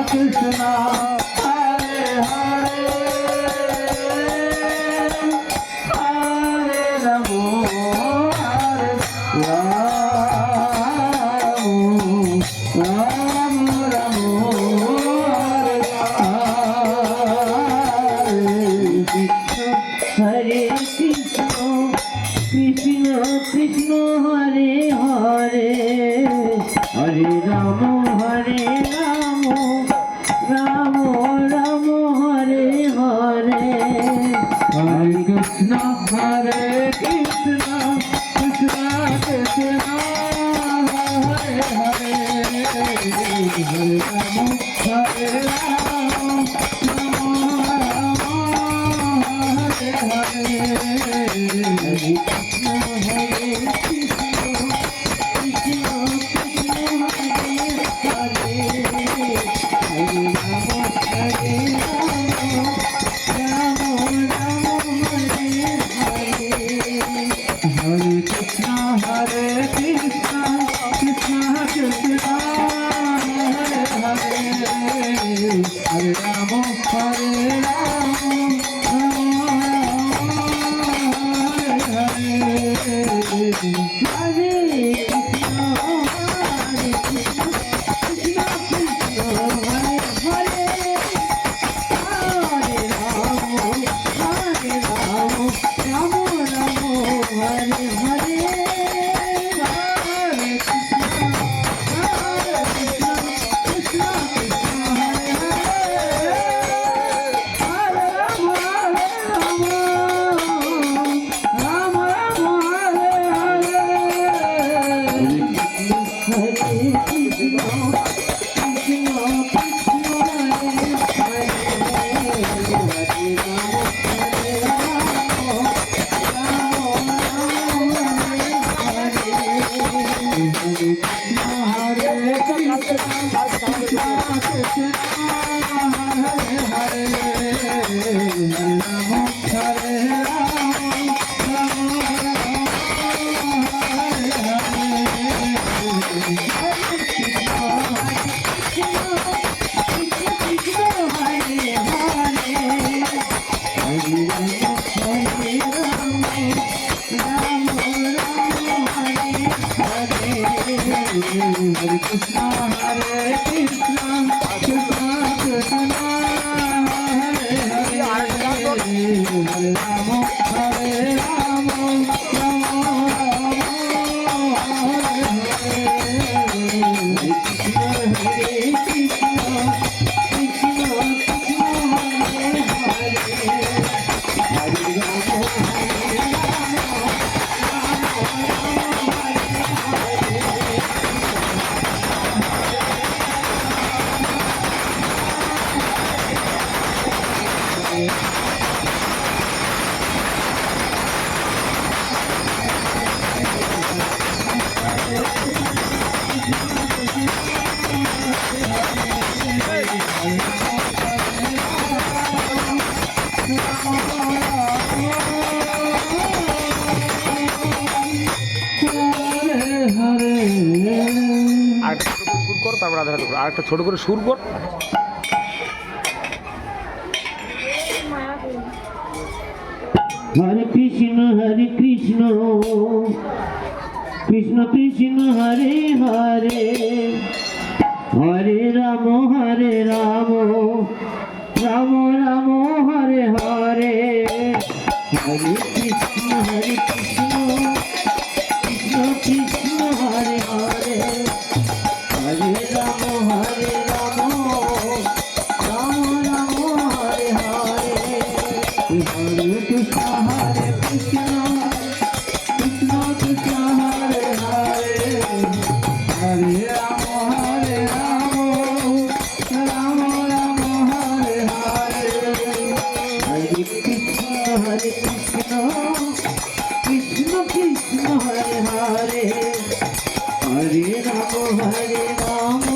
Krishna Hare Hare Hare Ramo Hare Ramo Ramo Ramo Hare Krishna Krishna Krishna Hare Hare Hare Ramo Hare Ramo Ramo Ramo Hare Hare Hare Krishna Hare Krishna Krishna Krishna Hare Hare Hare Ramo Hare Ramo Ramo Ramo Hare Hare Hare Krishna Hare Krishna Krishna Krishna Hare Hare Hare Ramo Hare Ramo Ramo Ramo Hare Hare Hare Krishna Hare Krishna Krishna Krishna Hare Hare Hare Ramo Hare Ramo Ramo Hare Hare Hare Krishna Hare Krishna Krishna Krishna Hare Hare Hare Ramo Hare Ramo Ramo Ramo Hare Hare Hare Krishna Hare Krishna Krishna Krishna Hare Hare Hare Ramo Hare Ramo আরেকটা ছোট করে সুর কর। Hare Krishna Krishna Krishna Hare Hare Hare Ramo Hare Ramo Ramo Ramo Hare Hare Hare Krishna Krishna Krishna Hare Hare Hare Ramo Hare Ramo Ramo Ramo Hare Hare Hare Krishna Krishna Krishna Hare Hare Hare Ramo Hare Ramo Ramo Ramo Hare Hare Hare Krishna Krishna Krishna Hare Hare Hare Ramo Hare Ramo